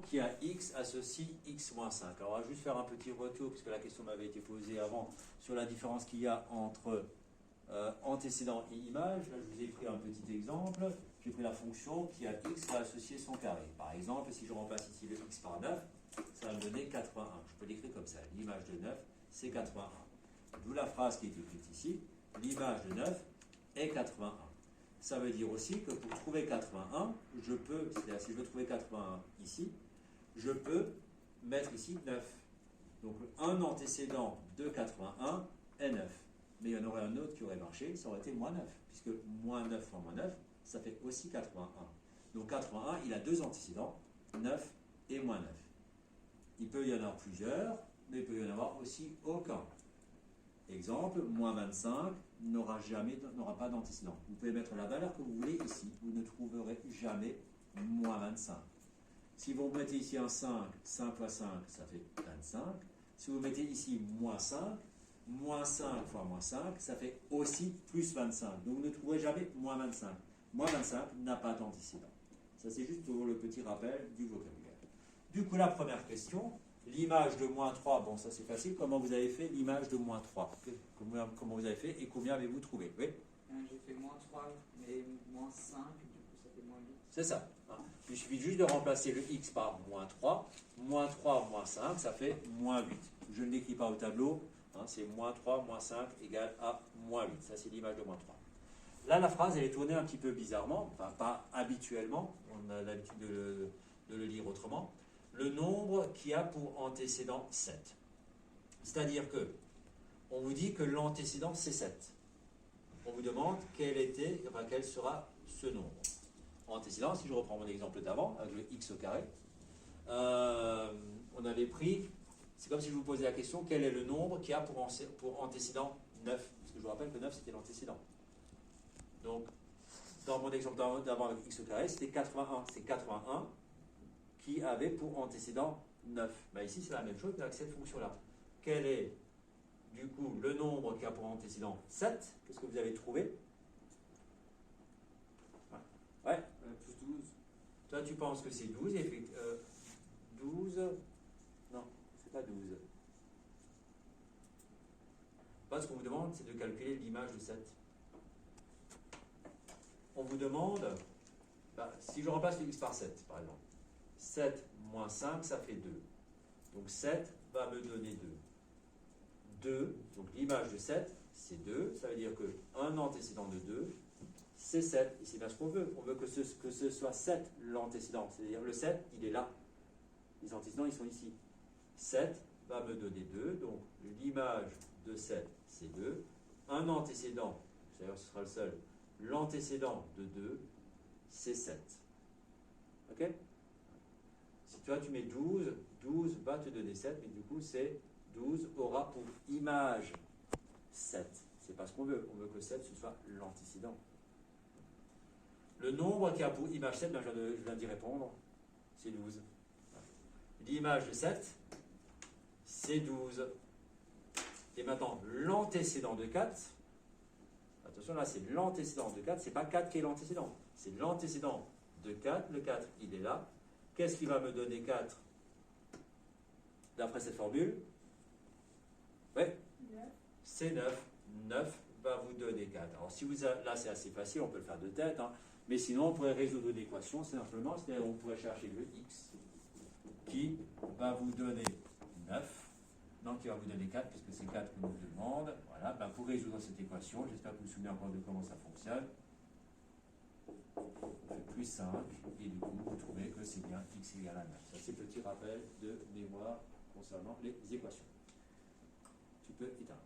Qui a x associe x moins 5. Alors on va juste faire un petit retour, puisque la question m'avait été posée avant, sur la différence qu'il y a entre antécédent et image. Là, je vous ai pris un petit exemple. J'ai pris la fonction qui a x va associer son carré. Par exemple, si je remplace ici le x par 9, ça va me donner 81. Je peux l'écrire comme ça. L'image de 9, c'est 81. D'où la phrase qui est écrite ici. L'image de 9 est 81. Ça veut dire aussi que pour trouver 81, je peux, c'est-à-dire si je veux trouver 81 ici, je peux mettre ici 9. Donc un antécédent de 81 est 9. Mais il y en aurait un autre qui aurait marché, ça aurait été moins 9, puisque moins 9 fois moins 9, ça fait aussi 81. Donc 81, il a deux antécédents, 9 et moins 9. Il peut y en avoir plusieurs, mais il peut y en avoir aussi aucun. Exemple, moins 25 n'aura pas d'antécédent. Vous pouvez mettre la valeur que vous voulez ici. Vous ne trouverez jamais moins 25. Si vous mettez ici un 5, 5 fois 5, ça fait 25. Si vous mettez ici moins 5 fois moins 5, ça fait aussi plus 25. Donc vous ne trouverez jamais moins 25. Moins 25 n'a pas d'antécédent. Ça c'est juste pour le petit rappel du vocabulaire. Du coup, la première question. L'image de moins 3, bon ça c'est facile, comment vous avez fait l'image de moins 3? Comment vous avez fait et combien avez-vous trouvé? Oui. J'ai fait moins 3, mais moins 5, du coup ça fait moins 8. C'est ça. Il suffit juste de remplacer le x par moins 3. Moins 3, moins 5, ça fait moins 8. Je ne l'écris pas au tableau, c'est moins 3, moins 5 égale à moins 8. Ça c'est l'image de moins 3. Là la phrase elle est tournée un petit peu bizarrement, enfin pas habituellement, on a l'habitude de le lire autrement. Le nombre qui a pour antécédent 7. C'est-à-dire que on vous dit que l'antécédent c'est 7. On vous demande quel sera ce nombre. Antécédent, si je reprends mon exemple d'avant, avec le x au carré, on avait pris, c'est comme si je vous posais la question, quel est le nombre qui a pour antécédent 9? Parce que je vous rappelle que 9 c'était l'antécédent. Donc, dans mon exemple d'avant avec x au carré, c'était 81. C'est 81 qui avait pour antécédent 9. Ben ici, c'est la même chose, mais avec cette fonction-là. Quel est, du coup, le nombre qui a pour antécédent 7? Qu'est-ce que vous avez trouvé? Ouais. Plus 12. Toi, tu penses que c'est 12, et 12, non, c'est pas 12. Parce qu'on vous demande, c'est de calculer l'image de 7. On vous demande, si je remplace le x par 7, par exemple, 7 moins 5, ça fait 2. Donc 7 va me donner 2. 2, donc l'image de 7, c'est 2. Ça veut dire qu'un antécédent de 2, c'est 7. Et c'est bien ce qu'on veut. On veut que ce soit 7 l'antécédent. C'est-à-dire le 7, il est là. Les antécédents, ils sont ici. 7 va me donner 2. Donc l'image de 7, c'est 2. Un antécédent, d'ailleurs ce sera le seul, l'antécédent de 2, c'est 7. Ok? Si toi tu mets 12, 12 va te donner 7, mais du coup c'est 12 aura pour image 7. C'est pas ce qu'on veut. On veut que 7 ce soit l'antécédent. Le nombre qui a pour image 7, je viens d'y répondre, c'est 12. L'image de 7, c'est 12. Et maintenant, l'antécédent de 4, attention là, c'est l'antécédent de 4, c'est pas 4 qui est l'antécédent, c'est l'antécédent de 4, le 4, il est là. Qu'est-ce qui va me donner 4 d'après cette formule? Oui, c'est 9. 9 va vous donner 4. Alors si vous avez, là c'est assez facile, on peut le faire de tête, mais sinon on pourrait résoudre l'équation simplement, c'est-à-dire on pourrait chercher le x qui va vous donner 9, donc qui va vous donner 4, puisque c'est 4 qu'on nous demande. Voilà, pour résoudre cette équation, j'espère que vous vous souvenez encore de comment ça fonctionne. On fait plus 5, et du coup vous trouvez que c'est bien x égale à 9. Ça c'est le petit rappel de mémoire concernant les équations. Tu peux éteindre.